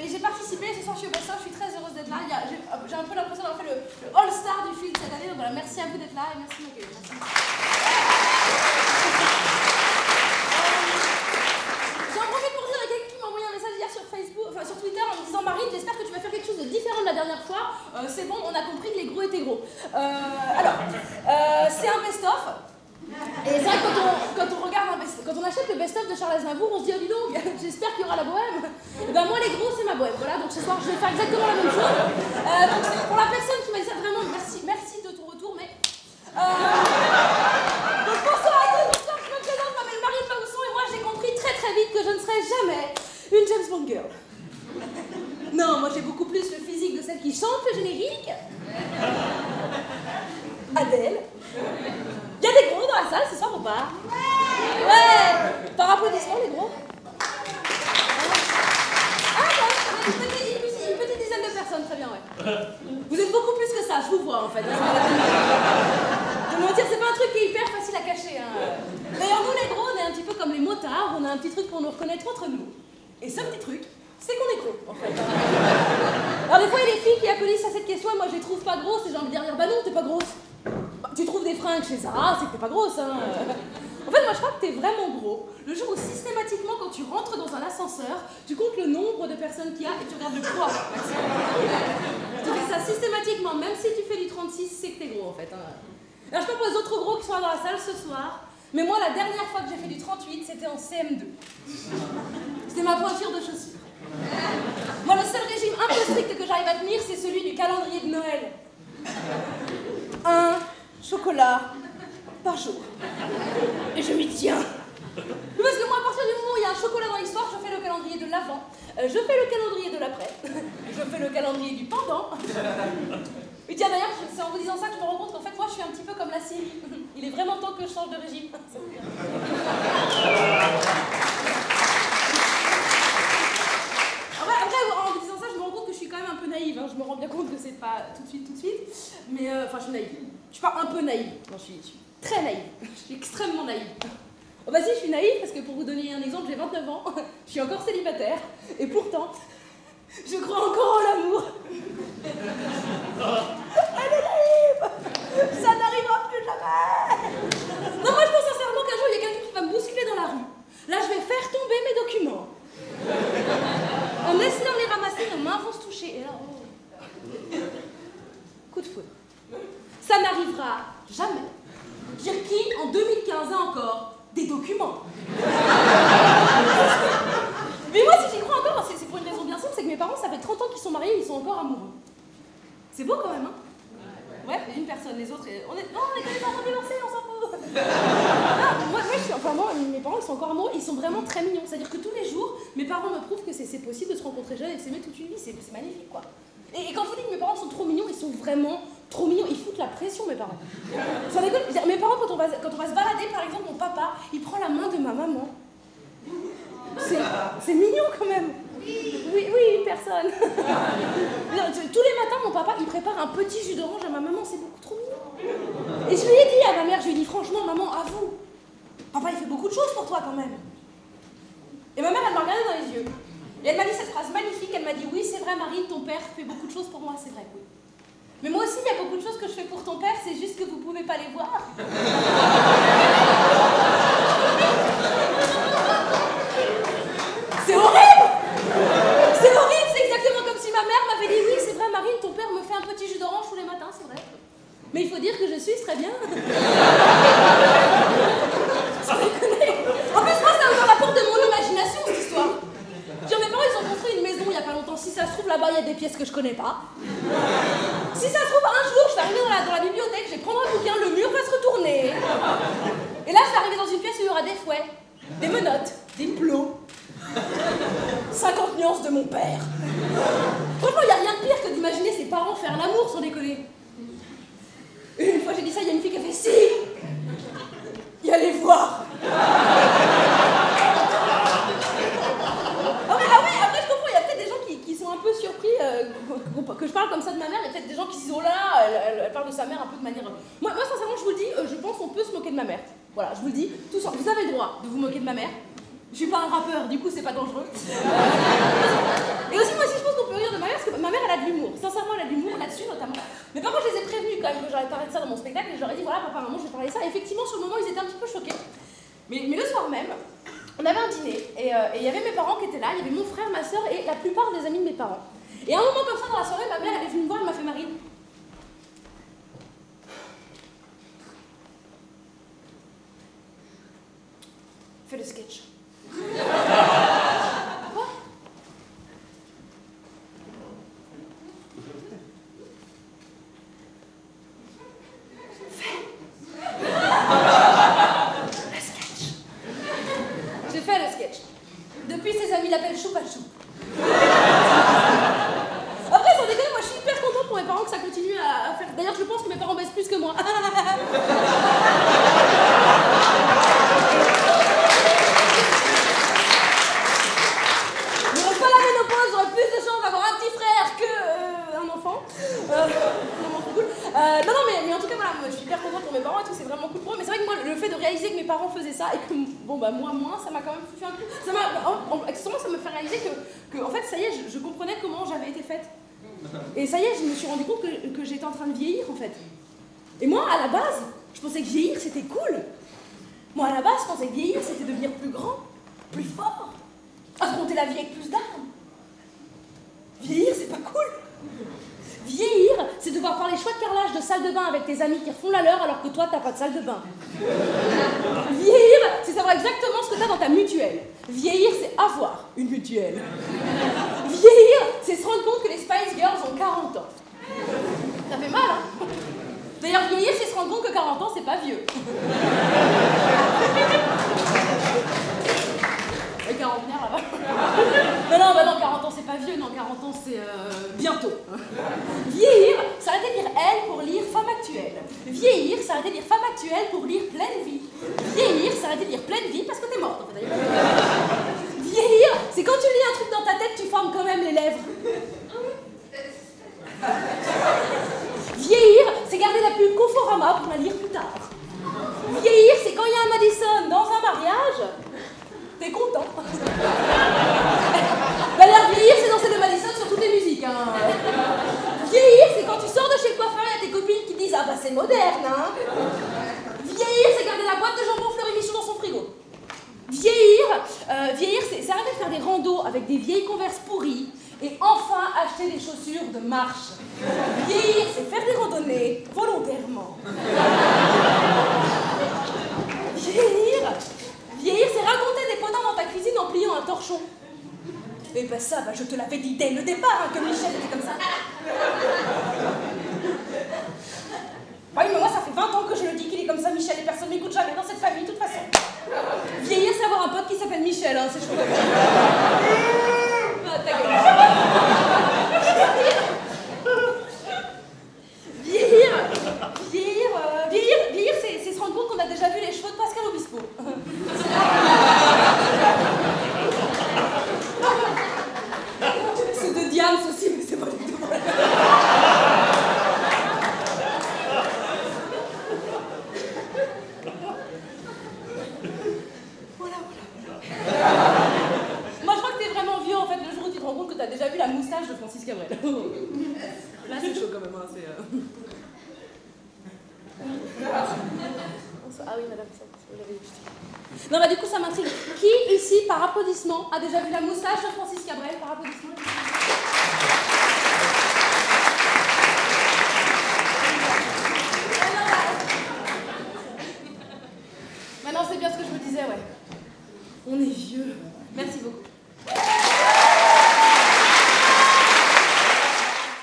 j'ai participé, ce soir je suis au Best-of, je suis très heureuse d'être là. J'ai un peu l'impression d'avoir fait le All-Star du film cette année, donc voilà, merci à vous d'être là et merci de m'accueillir. J'en profite pour dire à quelqu'un qui m'a envoyé un message hier sur Facebook, enfin sur Twitter en me disant Marine, j'espère que tu vas faire quelque chose de différent de la dernière fois. C'est bon, on a compris que les gros étaient gros. C'est un best-of. Et c'est vrai que quand on achète le best-of de Charles Aznavour, on se dit oh dis donc, j'espère qu'il y aura la bohème. Et ben moi les gros c'est ma bohème, voilà, donc ce soir je vais faire exactement la même chose. Donc pour la personne qui m'a dit ça, vraiment merci de ton retour, mais donc bonsoir à tous, bonsoir, je me présente, je m'appelle Marine Paousson et moi j'ai compris très vite que je ne serai jamais une James Bond girl. Non, moi j'ai beaucoup plus le physique de celle qui chante le générique. Adèle. Il y a des gros dans la salle ce soir ou pas? Ouais. Par applaudissement les gros. Ah bon, une petite dizaine de personnes, très bien, ouais. Vous êtes beaucoup plus que ça, je vous vois en fait. De mentir, c'est pas un truc qui est hyper facile à cacher. Hein. D'ailleurs, nous les gros, on est un petit peu comme les motards, on a un petit truc pour nous reconnaître entre nous. Et ce petit truc, c'est qu'on est gros, en fait. Alors des fois, il y a des filles qui applaudissent à cette question et moi je les trouve pas grosses et j'ai envie de dire bah non, t'es pas grosse. Bah, tu trouves des fringues chez Zara, c'est que t'es pas grosse, hein. En fait, moi je crois que t'es vraiment gros le jour où systématiquement, quand tu rentres dans un ascenseur, tu comptes le nombre de personnes qu'il y a et tu regardes le poids. Tu fais ça systématiquement, même si tu fais du 36, c'est que t'es gros en fait. Hein. Alors je sais pas pour les autres gros qui sont là dans la salle ce soir, mais moi la dernière fois que j'ai fait du 38, c'était en CM2. C'était ma pointure de chaussure. Moi le seul régime un peu strict que j'arrive à tenir, c'est celui du calendrier de Noël. 1 chocolat par jour. Et je m'y tiens. Parce que moi, à partir du moment où il y a un chocolat dans l'histoire, je fais le calendrier de l'avant, je fais le calendrier de l'après, je fais le calendrier du pendant. Et tiens, d'ailleurs, c'est en vous disant ça que je me rends compte qu'en fait, moi, je suis un petit peu comme la Syrie. Il est vraiment temps que je change de régime. Après, en vous disant ça, je me rends compte que je suis quand même un peu naïve. Hein. Je me rends bien compte que c'est pas tout de suite. Mais enfin, je suis naïve. Je suis pas un peu naïve. Non, je suis très naïve. Je suis extrêmement naïve. Oh, vas-y, je suis naïve parce que pour vous donner un exemple, j'ai 29 ans. Je suis encore célibataire. Et pourtant, je crois encore en l'amour. Elle est naïve. Ça n'arrivera plus jamais. Non, moi, je pense sincèrement qu'un jour, il y a quelqu'un qui va me bousculer dans la rue. Là, je vais faire tomber mes documents. En essayant de les ramasser, nos mains vont se toucher. Et là, oh. Coup de foudre. Ça n'arrivera jamais. Dire qui, en 2015 a encore des documents. Mais moi, si j'y crois encore, c'est pour une raison bien simple, c'est que mes parents, ça fait 30 ans qu'ils sont mariés, ils sont encore amoureux. C'est beau quand même, hein? Ouais, une personne, les autres, on est pas en train de divorcer, on s'en fout. Moi, mes parents, ils sont encore amoureux, ils sont vraiment très mignons. C'est-à-dire que tous les jours, mes parents me prouvent que c'est possible de se rencontrer jeune et de s'aimer toute une vie, c'est magnifique, quoi. Et quand je vous dis que mes parents sont trop mignons, ils sont vraiment trop mignons. Ils foutent la pression, mes parents. Sans déconner, mes parents, quand on va se balader, par exemple, mon papa, il prend la main de ma maman. C'est mignon, quand même. Oui, une personne. Tous les matins, mon papa, il prépare un petit jus d'orange à ma maman. C'est beaucoup trop mignon. Et je lui ai dit à ma mère, je lui ai dit, franchement, maman, avoue. Papa, il fait beaucoup de choses pour toi, quand même. Et ma mère, elle m'a regardé dans les yeux. Et elle m'a dit cette phrase magnifique, elle m'a dit « Oui, c'est vrai, Marine, ton père fait beaucoup de choses pour moi, c'est vrai, oui. Mais moi aussi, il y a beaucoup de choses que je fais pour ton père, c'est juste que vous pouvez pas les voir. » C'est horrible! C'est horrible, c'est exactement comme si ma mère m'avait dit « Oui, c'est vrai, Marine, ton père me fait un petit jus d'orange tous les matins, c'est vrai. Mais il faut dire que je suis très bien. » Sans déconner. En plus, moi, c'est un rapport de mon imagination, cette histoire. Genre, mes parents, ils ont construit une maison il y a pas longtemps. Si ça se trouve, là-bas, il y a des pièces que je connais pas. Si ça se trouve, un jour, je vais arriver dans la bibliothèque, je vais prendre un bouquin, le mur va se retourner. Et là, je vais arriver dans une pièce où il y aura des fouets, des menottes, des plots. 50 nuances de mon père. Franchement, il n'y a rien de pire que d'imaginer ses parents faire l'amour, sans déconner. Une fois, j'ai dit ça, il y a une fille qui a fait « Si !» Il y a les voir. Après, je comprends, il y a peut-être des gens qui sont un peu surpris que je parle comme ça de ma mère. Il y a peut-être des gens qui se disent « Oh là là, elle parle de sa mère un peu de manière... » Moi, sincèrement, je vous le dis, je pense qu'on peut se moquer de ma mère. Voilà, je vous le dis, tous, vous avez le droit de vous moquer de ma mère. Je suis pas un rappeur, du coup, c'est pas dangereux. Et aussi, moi aussi, un petit peu choquée. Mais le soir même, on avait un dîner, et il y avait mes parents qui étaient là, il y avait mon frère, ma soeur et la plupart des amis de mes parents. Et à un moment comme ça, dans la soirée, ma mère, elle est venue me voir, elle m'a fait: Marine, fais le sketch. Quoi? J'ai fait le sketch. Depuis, ses amis l'appellent Choupa Chou. Après, sans déconner, moi je suis hyper contente pour mes parents que ça continue à faire. D'ailleurs, je pense que mes parents baissent plus que moi. J'aurais pas la ménopause, j'aurais plus de chance d'avoir un petit frère qu'un enfant. Non, mais en tout cas, voilà, moi, je suis hyper contente pour mes parents et tout, c'est vraiment cool pour eux. Mais c'est vrai que moi, le fait de réaliser que mes parents faisaient ça et que, bon, bah, moi, moins, ça m'a quand même foutu un coup. Accessoirement, ça me fait réaliser que, en fait, ça y est, je comprenais comment j'avais été faite. Et ça y est, je me suis rendu compte que j'étais en train de vieillir, en fait. Et moi, à la base, je pensais que vieillir, c'était cool. Moi, à la base, je pensais que vieillir, c'était devenir plus grand, plus fort, affronter la vie avec plus d'armes. Vieillir, c'est pas cool. Vieillir, c'est devoir faire les choix de carrelage de salle de bain avec tes amis qui refont la leur alors que toi, t'as pas de salle de bain. Vieillir, c'est savoir exactement ce que t'as dans ta mutuelle. Vieillir, c'est avoir une mutuelle. Vieillir, c'est se rendre compte que les Spice Girls ont 40 ans. Ça fait mal, hein? D'ailleurs, vieillir, c'est se rendre compte que 40 ans, c'est pas vieux. Les quarantenaires là-bas. Non, 40 ans, c'est pas vieux, non, 40 ans, c'est bientôt. Vieillir, c'est arrêter de lire Elle pour lire Femme actuelle. Vieillir, c'est arrêter de lire Femme actuelle pour lire Pleine vie. Vieillir, c'est arrêter de lire Pleine vie parce que t'es morte, en fait, d'ailleurs. Vieillir, c'est quand tu lis un truc dans ta tête, tu formes quand même les lèvres. Vieillir, c'est garder la pub Conforama pour la lire plus tard. Vieillir, c'est quand il y a un Madison dans un mariage, t'es content. D'ailleurs, vieillir, c'est danser le Madison sur toutes les musiques. Hein. Vieillir, c'est quand tu sors de chez le coiffeur, il y a tes copines qui disent: ah bah c'est moderne. Hein. Vieillir, c'est garder la boîte de jambon Fleury Michon dans son frigo. Vieillir, c'est arrêter de faire des randos avec des vieilles Converse pourries et enfin acheter des chaussures de marche. Vieillir, c'est faire des randonnées volontairement. Vieillir, c'est raconter des potins dans ta cuisine en pliant un torchon. Et ben ça, je te l'avais dit dès le départ, hein, que Michel était comme ça. Oui, mais moi, ça fait 20 ans que je le dis qu'il est comme ça, Michel, et personne ne m'écoute jamais dans cette famille, de toute façon. Vieillir, c'est avoir un pote qui s'appelle Michel, hein, c'est chaud. Ah, ta gueule. Vieillir, c'est se rendre compte qu'on a déjà vu les cheveux de Pascal Obispo. C'est de Diane aussi, mais c'est pas du tout vrai. Voilà. Moi, je crois que t'es vraiment vieux, en fait, le jour où tu te rends compte que t'as déjà vu la moustache de Francis Cabrel. Là, c'est chaud quand même, hein, c'est... Ah oui, madame, ça, vous l'avez dit. Non, bah du coup, ça m'intrigue. Qui, ici, par applaudissement, a déjà vu la moustache de Francis Cabrel? Par applaudissement. Maintenant, c'est bien ce que je me disais, ouais. On est vieux. Merci beaucoup.